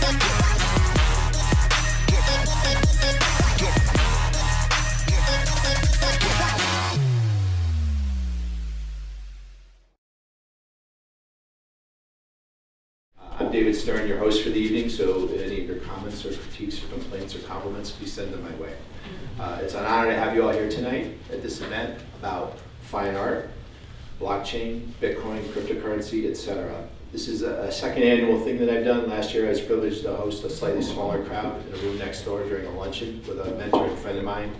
I'm David Stern, your host for the evening, so any of your comments or critiques or complaints or compliments, please send them my way. It's an honor to have you all here tonight at this event about fine art, blockchain, Bitcoin, cryptocurrency, etc. This is a second annual thing that I've done. Last year I was privileged to host a slightly smaller crowd in a room next door during a luncheon with a mentor and friend of mine,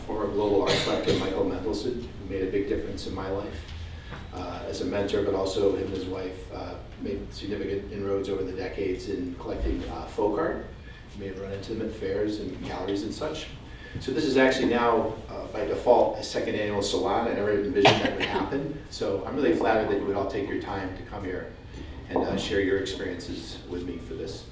former global art collector Michael Mendelsohn, who made a big difference in my life as a mentor, but also him and his wife made significant inroads over the decades in collecting folk art. You may have run into them at fairs and galleries and such. So this is actually now, by default, a second annual salon. I never envisioned that would happen. So I'm really flattered that you would all take your time to come here and share your experiences with me for this.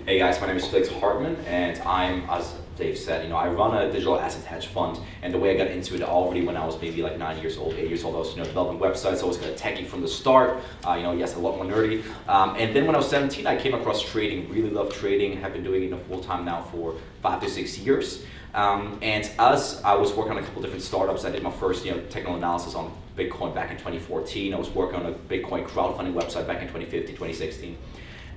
Hey guys, my name is Felix Hartmann, and I'm, as Dave said, I run a digital asset hedge fund, and the way I got into it already when I was maybe like 9 years old, 8 years old, I was developing websites. I was kind of techie from the start, yes, a lot more nerdy. And then when I was 17, I came across trading, really loved trading, have been doing it full time now for 5 to 6 years. And as I was working on a couple different startups, I did my first technical analysis on Bitcoin back in 2014. I was working on a Bitcoin crowdfunding website back in 2015, 2016.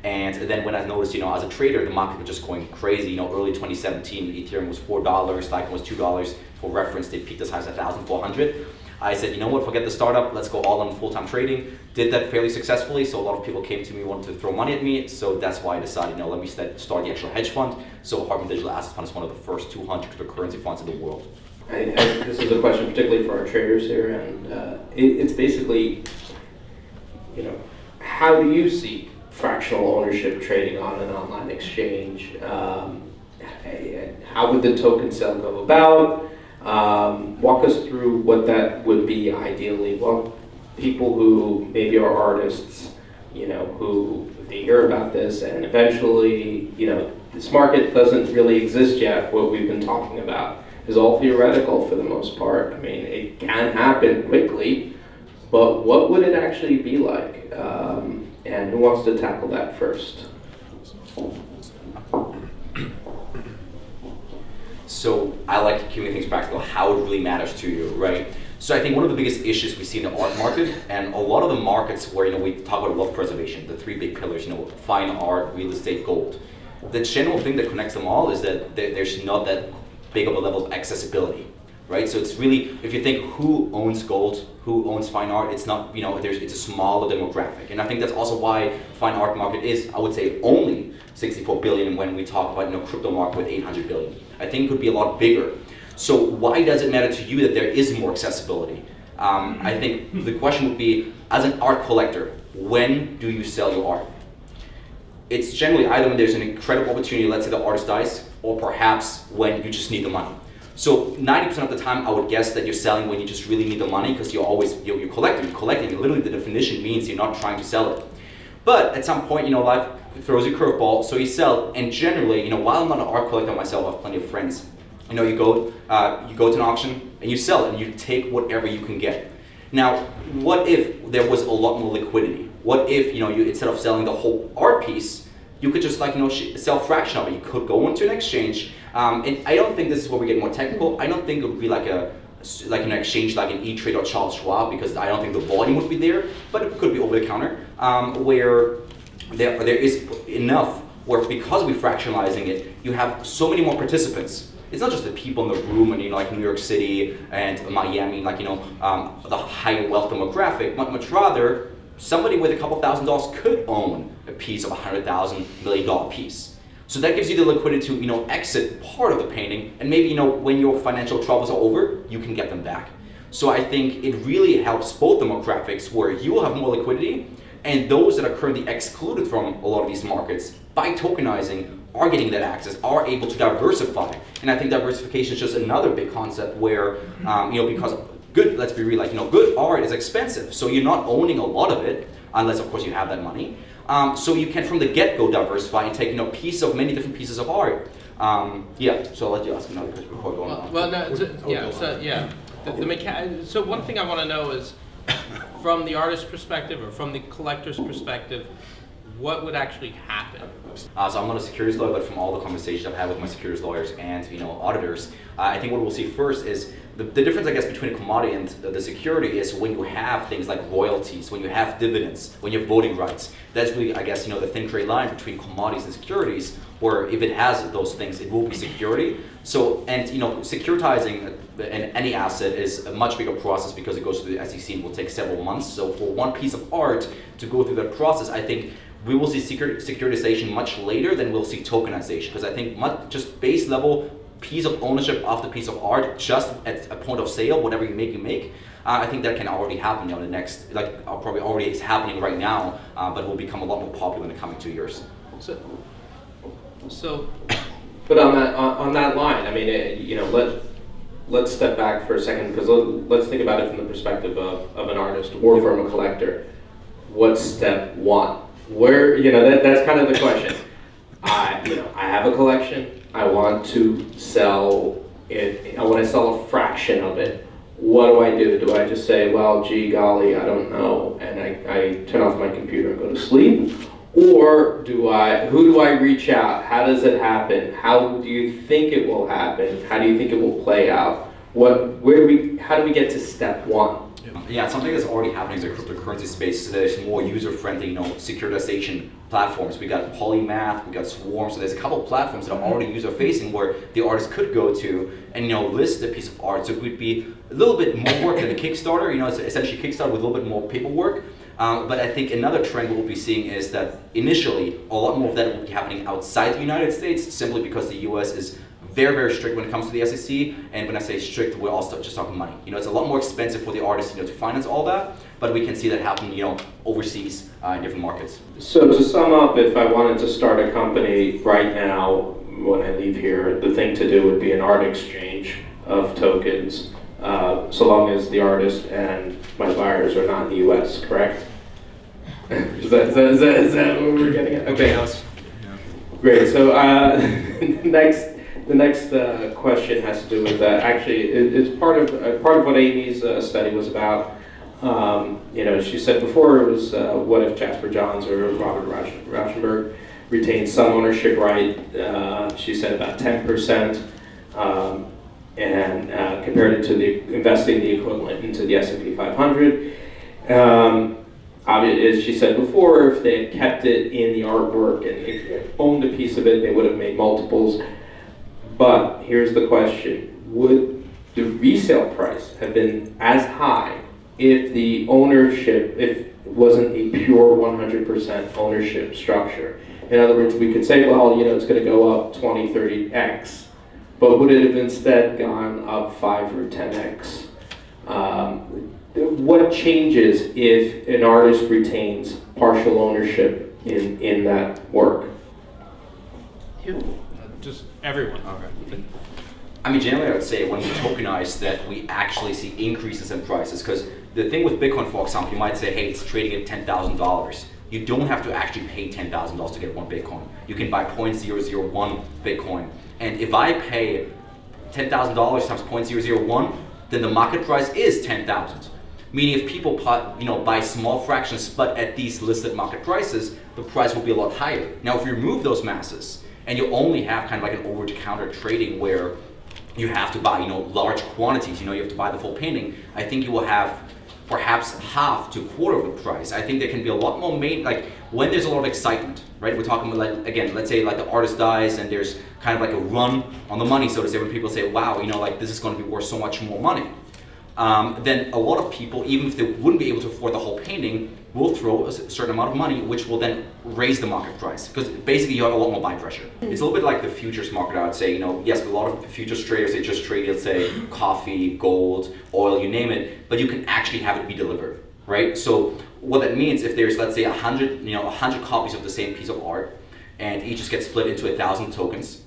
And then when I noticed, as a trader, the market was just going crazy. Early 2017, Ethereum was $4, Litecoin was $2. For reference, they peaked as high as 1,400. I said, you know what, forget the startup, let's go all on full-time trading. Did that fairly successfully, so a lot of people came to me, wanted to throw money at me, so that's why I decided, let me start the actual hedge fund. So Hartmann Digital Asset Fund is one of the first 200 cryptocurrency funds in the world. This is a question particularly for our traders here, and it's basically, how do you see fractional ownership trading on an online exchange? How would the token sale go about? Walk us through what that would be ideally. Well, people who maybe are artists, who they hear about this, and eventually, this market doesn't really exist yet. What we've been talking about is all theoretical for the most part. I mean, it can happen quickly, but what would it actually be like? And who wants to tackle that first? So I like keeping things practical, how it really matters to you, right? So I think one of the biggest issues we see in the art market, and a lot of the markets where we talk about wealth preservation, the 3 big pillars, fine art, real estate, gold. The general thing that connects them all is that there's not that big of a level of accessibility, right? So it's really, if you think who owns gold, who owns fine art, it's not, it's a smaller demographic. And I think that's also why fine art market is, I would say, only 64 billion when we talk about crypto market with 800 billion. I think it could be a lot bigger. So why does it matter to you that there is more accessibility? I think the question would be, as an art collector, when do you sell your art? It's generally either when there's an incredible opportunity, let's say the artist dies, or perhaps when you just need the money. So 90% of the time, I would guess that you're selling when you just really need the money, because you're collecting. You're collecting. Literally, the definition means you're not trying to sell it. But at some point, life throws you a curveball, so you sell. And generally, while I'm not an art collector myself, I have plenty of friends. You go to an auction and you sell it, and you take whatever you can get. Now, what if there was a lot more liquidity? What if you instead of selling the whole art piece, you could just sell a fraction of it? You could go into an exchange. And I don't think this is where we get more technical. I don't think it would be like an exchange like an E-Trade or Charles Schwab, because I don't think the volume would be there, but it could be over the counter, where there is enough where, because we're fractionalizing it, you have so many more participants. It's not just the people in the room and like New York City and Miami, the high wealth demographic, but much rather somebody with a couple $1,000s could own a piece of $100,000 million piece. So that gives you the liquidity to exit part of the painting, and maybe when your financial troubles are over, you can get them back. So I think it really helps both demographics, where you will have more liquidity, and those that are currently excluded from a lot of these markets by tokenizing are getting that access, are able to diversify. And I think diversification is just another big concept where, because good, let's be real, good art is expensive. So you're not owning a lot of it, unless of course you have that money. So you can from the get-go diversify and take piece of many different pieces of art. So I'll let you ask another question before going on. Well, no, so one thing I want to know is, from the artist's perspective or from the collector's perspective, what would actually happen? So I'm not a securities lawyer, but from all the conversations I've had with my securities lawyers and auditors, I think what we'll see first is the difference, I guess, between a commodity and the security is when you have things like royalties, when you have dividends, when you have voting rights. That's really, I guess, the thin gray line between commodities and securities, where if it has those things, it will be security. So, and securitizing any asset is a much bigger process because it goes through the SEC and will take several months. So for one piece of art to go through that process, I think we will see securitization much later than we'll see tokenization, because I think just base level piece of ownership of the piece of art, just at a point of sale, whatever you make. I think that can already happen in the next, probably already is happening right now, but will become a lot more popular in the coming 2 years. So But on that line, I mean, let's step back for a second, because let's think about it from the perspective of an artist or from a collector. What's step one? Where, that's kind of the question. I have a collection. I want to sell it. I want to sell a fraction of it. What do I do? Do I just say, well, gee golly, I don't know, and I turn off my computer and go to sleep? Or who do I reach out? How does it happen? How do you think it will happen? How do you think it will play out? How do we get to step one? Yeah, something that's already happening is the cryptocurrency space. So there's more user-friendly, securitization platforms. We got Polymath, we got Swarm. So there's a couple of platforms that are already user-facing where the artist could go to and list a piece of art. So it would be a little bit more work than a Kickstarter. It's essentially Kickstarter with a little bit more paperwork. But I think another trend we'll be seeing is that initially a lot more of that will be happening outside the United States, simply because the US is very, very strict when it comes to the SEC, and when I say strict, we're also just talking money. It's a lot more expensive for the artist, to finance all that, but we can see that happen, overseas in different markets. So to sum up, if I wanted to start a company right now, when I leave here, the thing to do would be an art exchange of tokens, so long as the artist and my buyers are not in the U.S., correct? Is that what we're getting at? Okay. Great. So the next question has to do with actually it's part of what Amy's study was about. She said before it was what if Jasper Johns or Robert Rauschenberg retained some ownership right. She said about 10%, and compared it to investing the equivalent into the S&P 500. As she said before, if they had kept it in the artwork and owned a piece of it, they would have made multiples. But here's the question: would the resale price have been as high if the ownership, if it wasn't a pure 100% ownership structure? In other words, we could say, well, it's going to go up 20, 30x, but would it have instead gone up 5 or 10x? What changes if an artist retains partial ownership in that work? Just everyone. Okay. I mean, generally, I would say when we tokenize that, we actually see increases in prices. Because the thing with Bitcoin, for example, you might say, hey, it's trading at $10,000. You don't have to actually pay $10,000 to get one Bitcoin. You can buy 0.001 Bitcoin. And if I pay $10,000 times 0.001, then the market price is 10,000. Meaning if people buy small fractions, but at these listed market prices, the price will be a lot higher. Now, if you remove those masses, and you only have kind of like an over-the-counter trading where you have to buy, large quantities, you have to buy the full painting, I think you will have perhaps half to quarter of the price. I think there can be a lot more when there's a lot of excitement, right? We're talking about, again, let's say the artist dies and there's kind of like a run on the money, so to say, when people say, wow, this is going to be worth so much more money. Then a lot of people, even if they wouldn't be able to afford the whole painting, will throw a certain amount of money, which will then raise the market price. Because basically you have a lot more buy pressure. It's a little bit like the futures market, I would say. Yes, a lot of futures traders, they just trade, let's say, coffee, gold, oil, you name it, but you can actually have it be delivered, right? So what that means, if there's, let's say, 100 copies of the same piece of art, and each just gets split into 1,000 tokens,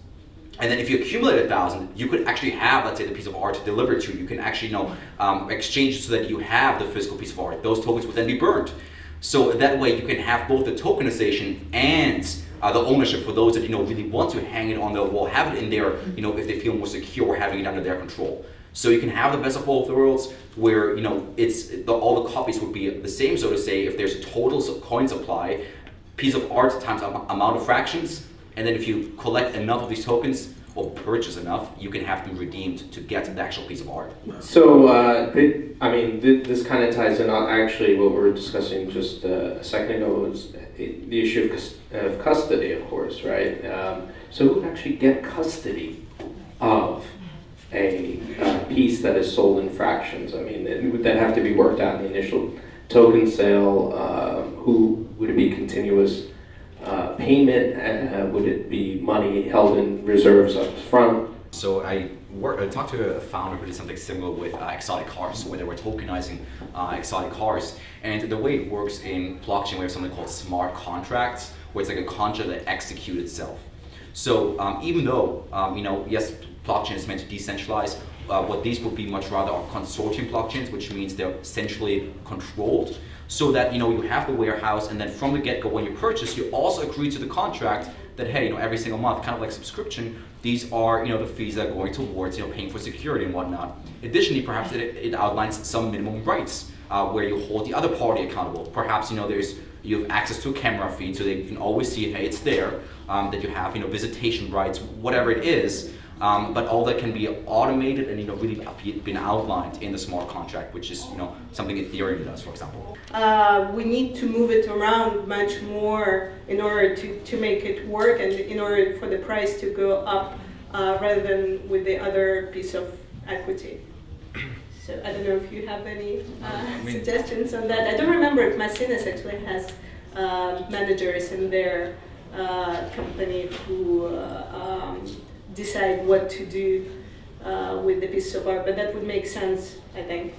and then if you accumulate 1,000, you could actually have, let's say, the piece of art delivered to you. You can actually, exchange it so that you have the physical piece of art. Those tokens would then be burned. So that way you can have both the tokenization and the ownership for those that really want to hang it on their wall, have it in there, if they feel more secure having it under their control. So you can have the best of both worlds, where all the copies would be the same, so to say. If there's a total coin supply, piece of art times amount of fractions, and then if you collect enough of these tokens or purchase enough, you can have them redeemed to get the actual piece of art. So, this kind of ties in on actually what we were discussing just a second ago was the issue of custody, of course, right? So who would actually get custody of a piece that is sold in fractions? I mean, would that have to be worked out in the initial token sale? Who would it be continuous payment? Would it be money held in reserves up front? So I talked to a founder who did something similar with exotic cars, where they were tokenizing exotic cars. And the way it works in blockchain, we have something called smart contracts, where it's like a contract that executes itself. So even though, yes, blockchain is meant to decentralize, what these would be much rather are consortium blockchains, which means they're centrally controlled, so that you have the warehouse, and then from the get-go when you purchase, you also agree to the contract that, hey, every single month, kind of like subscription, these are the fees that are going towards paying for security and whatnot. Additionally, perhaps it outlines some minimum rights where you hold the other party accountable. Perhaps you have access to a camera feed, so they can always see, hey, it's there. That you have visitation rights, whatever it is. But all that can be automated and really been outlined in the smart contract, which is something Ethereum does, for example. We need to move it around much more in order to make it work and in order for the price to go up rather than with the other piece of equity. So I don't know if you have any suggestions on that. I don't remember if Macinus actually has managers in their company who decide what to do with the piece of art, but that would make sense, I think.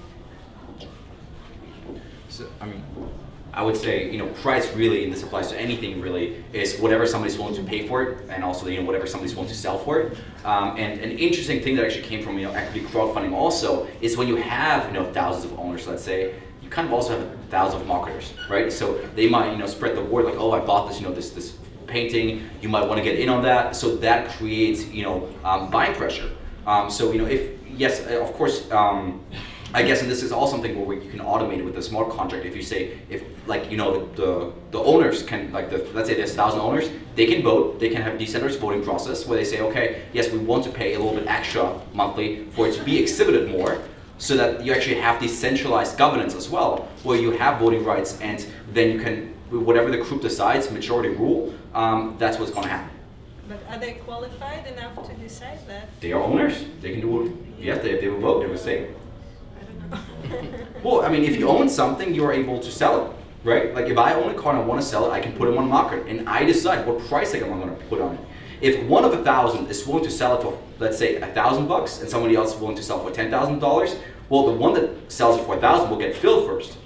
So, I would say, price really, and this applies to anything really, is whatever somebody's willing to pay for it, and also, whatever somebody's willing to sell for it. And an interesting thing that actually came from, equity crowdfunding also, is when you have, thousands of owners, let's say, you kind of also have thousands of marketers, right? So they might, spread the word like, oh, I bought this, this painting, you might want to get in on that. So that creates, buying pressure. So, if, yes, of course, I guess, and this is all something where you can automate it with the smart contract. If you say, if the owners can, let's say there's 1,000 owners, they can vote, they can have a decentralized voting process where they say, okay, yes, we want to pay a little bit extra monthly for it to be exhibited more, so that you actually have decentralized governance as well, where you have voting rights, and then you can, whatever the group decides, majority rule, that's what's going to happen. But are they qualified enough to decide that? They are owners. They can do it. Yes, they will vote. They will say. Well, if you own something, you are able to sell it, right? Like if I own a car and I want to sell it, I can put it on the market, and I decide what price I'm going to put on it. If one of 1,000 is willing to sell it for, let's say, $1,000, and somebody else is willing to sell for $10,000, well, the one that sells it for 1,000 will get filled first.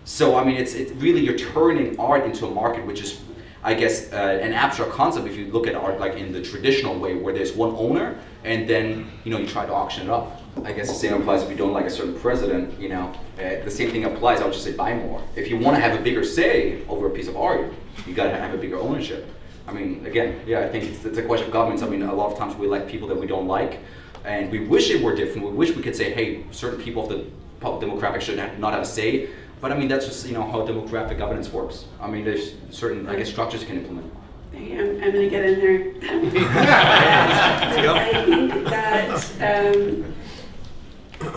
So it's really, you're turning art into a market, which is, I guess, an abstract concept if you look at art like in the traditional way, where there's one owner, and then you try to auction it off. I guess the same applies if you don't like a certain president. The same thing applies. I would just say buy more. If you want to have a bigger say over a piece of art, you got to have a bigger ownership. Again, yeah, I think it's a question of governance. A lot of times we elect people that we don't like, and we wish it were different. We wish we could say, hey, certain people of the demographic should not have a say. But that's just how demographic governance works. There's certain, I guess, structures you can implement. I'm going to get in there. I think that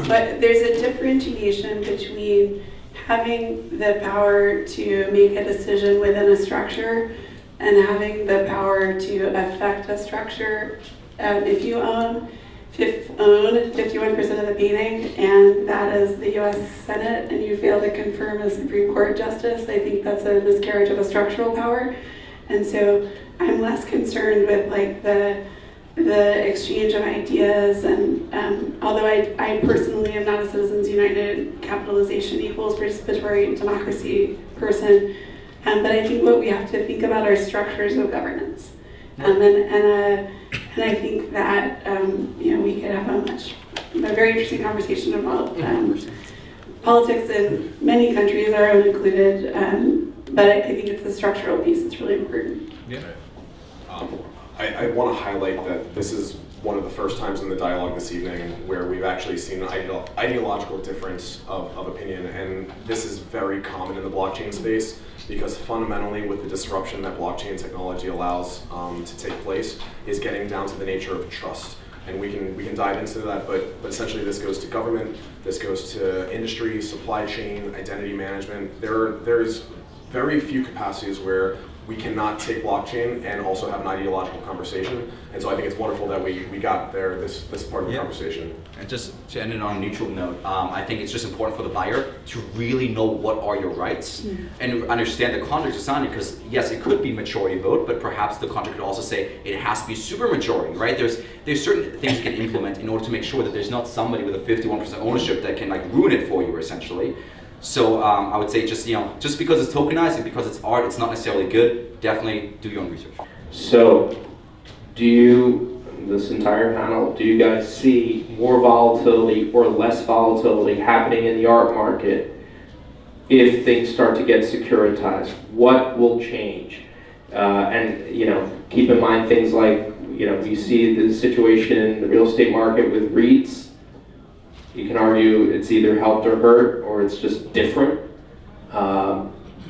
but there's a differentiation between having the power to make a decision within a structure and having the power to affect a structure. If you own 51% of the painting, and that is the U.S. Senate, and you fail to confirm a Supreme Court justice, I think that's a miscarriage of a structural power. And so I'm less concerned with the exchange of ideas, and although I personally am not a Citizens United capitalization equals participatory democracy person, but I think what we have to think about are structures of governance. And I think that we could have a very interesting conversation about politics in many countries, our own included. But I think it's the structural piece that's really important. Yeah. I want to highlight that this is one of the first times in the dialogue this evening where we've actually seen an ideological difference of opinion, and this is very common in the blockchain space because fundamentally with the disruption that blockchain technology allows to take place is getting down to the nature of trust. And we can dive into that, but essentially this goes to government, this goes to industry, supply chain, identity management. There's very few capacities where we cannot take blockchain and also have an ideological conversation. And so I think it's wonderful that we got there, this part of the conversation. And just to end it on a neutral note, I think it's just important for the buyer to really know what are your rights and understand the contract you're signing, because yes, it could be majority vote, but perhaps the contract could also say it has to be super majority, right? There's certain things you can implement in order to make sure that there's not somebody with a 51% ownership that can like ruin it for you essentially. So I would say just because it's tokenized and because it's art, it's not necessarily good. Definitely do your own research. So, this entire panel, do you guys see more volatility or less volatility happening in the art market if things start to get securitized? What will change? And keep in mind things like we see the situation in the real estate market with REITs. You can argue it's either helped or hurt, or it's just different.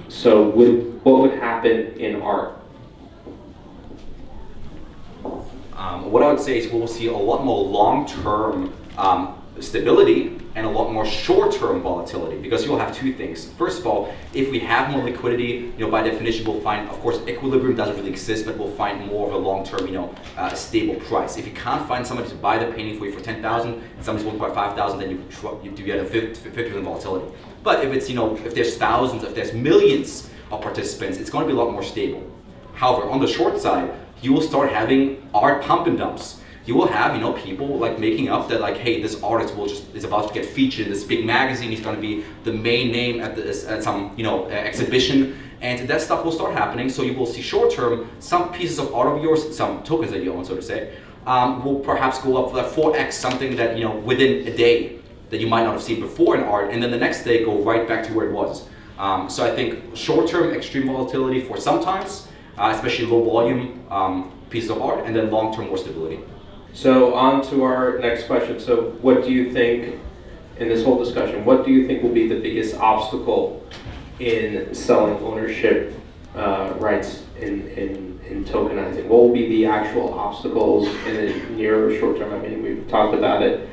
So what would happen in art? What I would say is we'll see a lot more long-term stability and a lot more short-term volatility, because you'll have two things. First of all, if we have more liquidity, by definition we'll find, of course, equilibrium doesn't really exist, but we'll find more of a long-term, stable price. If you can't find somebody to buy the painting for you for 10,000 and somebody's willing to buy 5,000, then you do get a 50% volatility. But if it's, if there's thousands, if there's millions of participants, it's going to be a lot more stable. However, on the short side, you will start having art pump and dumps. You will have, people like making up that hey, this artist is about to get featured in this big magazine. He's going to be the main name at some, exhibition, and that stuff will start happening. So you will see short term, some pieces of art of yours, some tokens that you own, so to say, will perhaps go up for 4x something that within a day that you might not have seen before in art, and then the next day go right back to where it was. So I think short term extreme volatility for sometimes, especially low volume pieces of art, and then long term more stability. So on to our next question. So what do you think, in this whole discussion, what do you think will be the biggest obstacle in selling ownership rights in tokenizing? What will be the actual obstacles in the near or short term? I mean, we've talked about it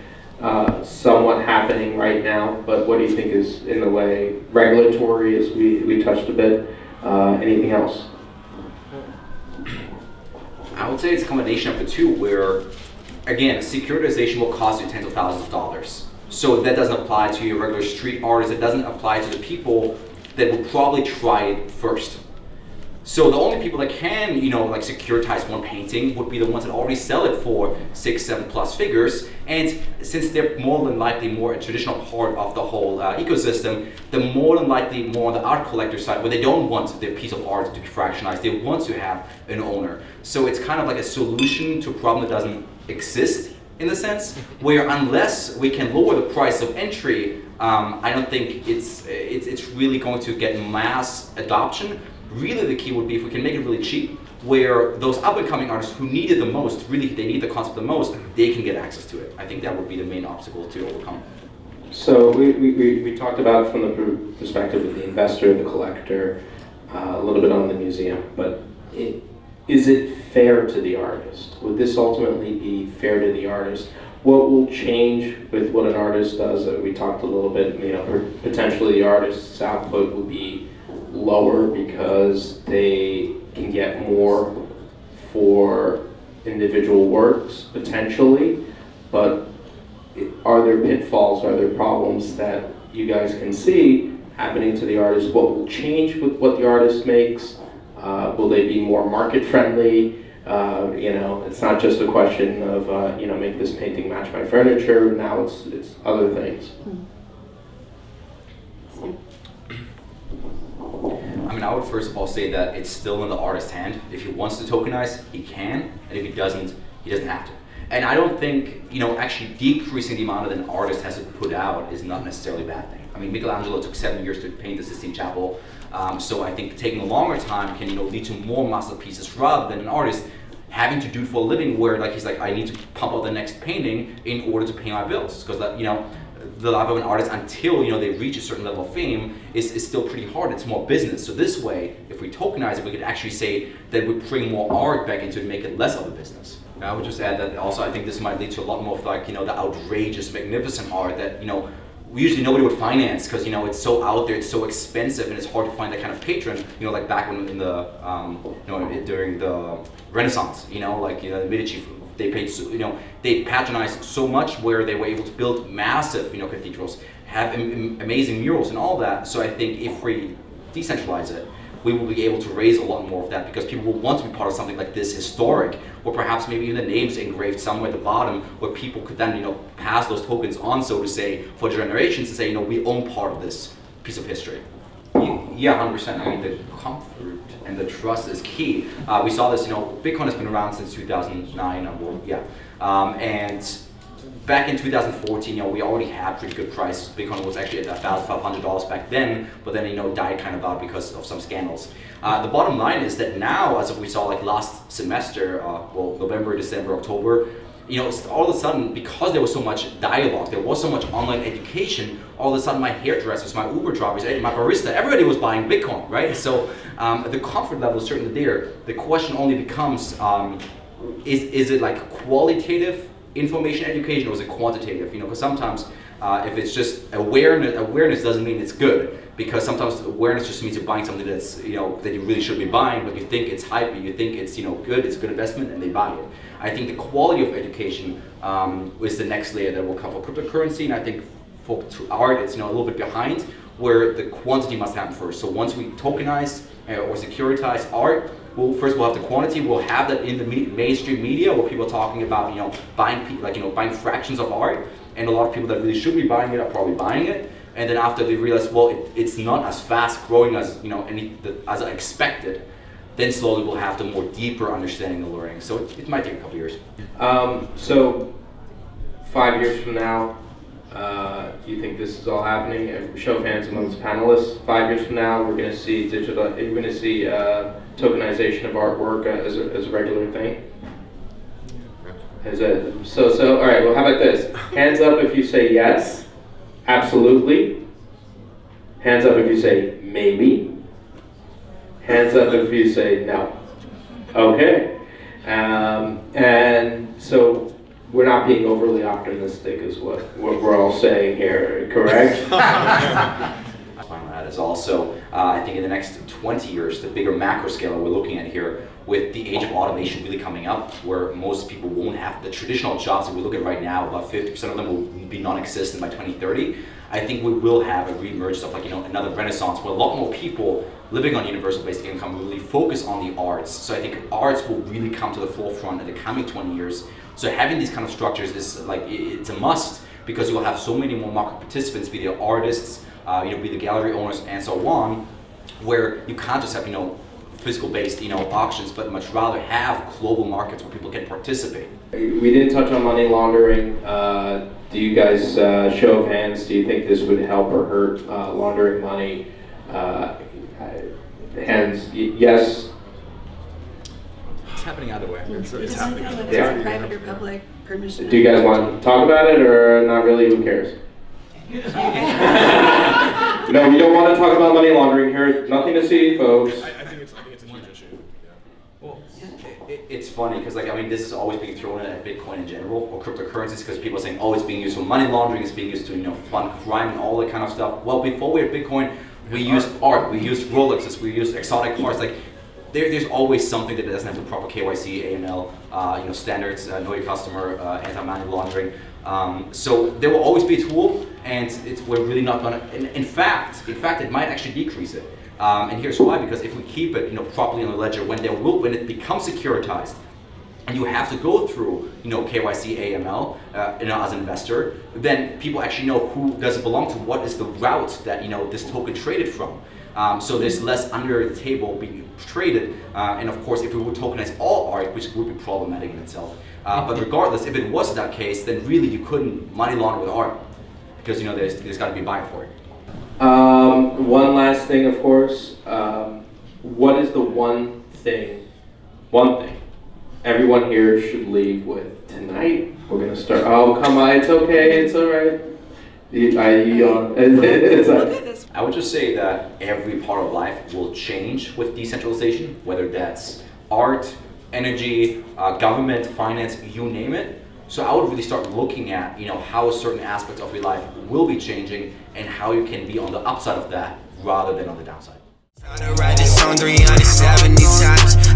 somewhat happening right now, but what do you think is in the way? Regulatory, as we touched a bit. Anything else? I would say it's a combination of the two, where again, securitization will cost you tens of thousands of dollars. So that doesn't apply to your regular street artists. It doesn't apply to the people that will probably try it first. So the only people that can, securitize one painting would be the ones that already sell it for 6, 7 plus figures. And since they're more than likely more a traditional part of the whole ecosystem, they're more than likely more on the art collector side, where they don't want their piece of art to be fractionalized. They want to have an owner. So it's kind of like a solution to a problem that doesn't exist, in the sense where unless we can lower the price of entry, I don't think it's really going to get mass adoption. Really the key would be if we can make it really cheap, where those up and coming artists who need it the most, really they need the concept the most, they can get access to it. I think that would be the main obstacle to overcome. So we talked about from the perspective of the investor, the collector, a little bit on the museum, but is it fair to the artist? Would this ultimately be fair to the artist? What will change with what an artist does? We talked a little bit, potentially the artist's output will be lower because they can get more for individual works, potentially, but are there pitfalls, are there problems that you guys can see happening to the artist? What will change with what the artist makes? Will they be more market friendly? It's not just a question of make this painting match my furniture. Now it's other things. I would first of all say that it's still in the artist's hand. If he wants to tokenize, he can, and if he doesn't have to. And I don't think, actually decreasing the amount that an artist has to put out is not necessarily a bad thing. Michelangelo took 7 years to paint the Sistine Chapel, so I think taking a longer time can, lead to more masterpieces rather than an artist having to do it for a living, where like he's like, I need to pump out the next painting in order to pay my bills, because that, you know, the life of an artist until, you know, they reach a certain level of fame is still pretty hard. It's more business. So this way, if we tokenize it, we could actually say that we bring more art back into it and make it less of a business. And I would just add that also I think this might lead to a lot more of like, you know, the outrageous, magnificent art that, you know, usually nobody would finance, because, you know, it's so out there, it's so expensive, and it's hard to find that kind of patron. You know, like back when in the, you know, during the Renaissance, you know, like, you know, the Medici, they paid, you know, they patronized so much where they were able to build massive, you know, cathedrals, have amazing murals and all that. So I think if we decentralize it, we will be able to raise a lot more of that, because people will want to be part of something like this historic, or perhaps maybe even the names engraved somewhere at the bottom, where people could then, you know, pass those tokens on, so to say, for generations, to say, you know, we own part of this piece of history. Yeah, 100%. I mean, the comfort and the trust is key. We saw this, you know, Bitcoin has been around since 2009, and back in 2014, you know, we already had pretty good prices. Bitcoin was actually at $1,500 back then, but then, you know, died kind of out because of some scandals. The bottom line is that now, as we saw like last semester, well, November, December, October, you know, all of a sudden, because there was so much dialogue, there was so much online education, all of a sudden my hairdressers, my Uber drivers, my barista, everybody was buying Bitcoin, right? So the comfort level is certainly there. The question only becomes, is it like qualitative information education, or is it quantitative? You know, because sometimes if it's just awareness doesn't mean it's good, because sometimes awareness just means you're buying something that's, you know, that you really should be buying, but you think it's hype, you think it's, you know, good, it's a good investment, and they buy it. I think the quality of education is the next layer that will come for cryptocurrency, and I think for art, it's, you know, a little bit behind, where the quantity must happen first. So once we tokenize or securitize art, we'll have the quantity. We'll have that in the mainstream media, where people are talking about, you know, buying fractions of art, and a lot of people that really should be buying it are probably buying it. And then after they realize, well, it's not as fast growing as, you know, as I expected, then slowly we'll have the more deeper understanding of learning. So it might take a couple years. So 5 years from now, you think this is all happening? And show of hands amongst panelists. 5 years from now, we're going to see tokenization of artwork as a regular thing. So all right. Well, how about this? Hands up if you say yes, absolutely. Hands up if you say maybe. Hands up if you say no. Okay. And so we're not being overly optimistic is what we're all saying here, correct? That is also, I think in the next 20 years, the bigger macro scale we're looking at here, with the age of automation really coming up, where most people won't have the traditional jobs that we look at right now, about 50% of them will be non-existent by 2030. I think we will have a re-emergence of, like, you know, another renaissance, where a lot more people living on universal basic income will really focus on the arts. So I think arts will really come to the forefront in the coming 20 years. So having these kind of structures is like, it's a must, because you will have so many more market participants, be they artists, you know, be the gallery owners, and so on, where you can't just have, you know, physical-based, you know, auctions, but much rather have global markets where people can participate. We didn't touch on money laundering. Do you guys, show of hands, do you think this would help or hurt laundering money? Hands, yes. It's happening either way. It's It's happening. whether Yeah. it's a private or public permission. Do you guys want to talk about it, or not really? Who cares? No, we don't want to talk about money laundering here. Nothing to see, folks. I think it's a huge issue. Yeah. Well, it's funny, because, like, I mean, this is always being thrown in at Bitcoin in general, or cryptocurrencies, because people are saying, oh, it's being used for money laundering, it's being used to, you know, fund crime and all that kind of stuff. Well, before we had Bitcoin, we used art, we used Rolexes, we used exotic cars. Like, there's always something that doesn't have the proper KYC, AML, you know, standards, know your customer, anti-money laundering. So there will always be a tool, and we're really not gonna. In fact, it might actually decrease it. And here's why: because if we keep it, you know, properly on the ledger, when it becomes securitized, and you have to go through, you know, KYC, AML, you know, as an investor, then people actually know who does it belong to, what is the route that, you know, this token traded from. So there's less under the table being traded, and of course, if we would tokenize all art, which would be problematic in itself. But regardless, if it was that case, then really you couldn't money launder with art, because, you know, there's got to be a buyer for it. One last thing, of course. What is the one thing everyone here should leave with tonight. We're gonna start. Oh, come on, it's okay, it's all right. I would just say that every part of life will change with decentralization, whether that's art, energy, government, finance, you name it. So I would really start looking at, how certain aspects of your life will be changing and how you can be on the upside of that rather than on the downside. Tryna write this song 370 times.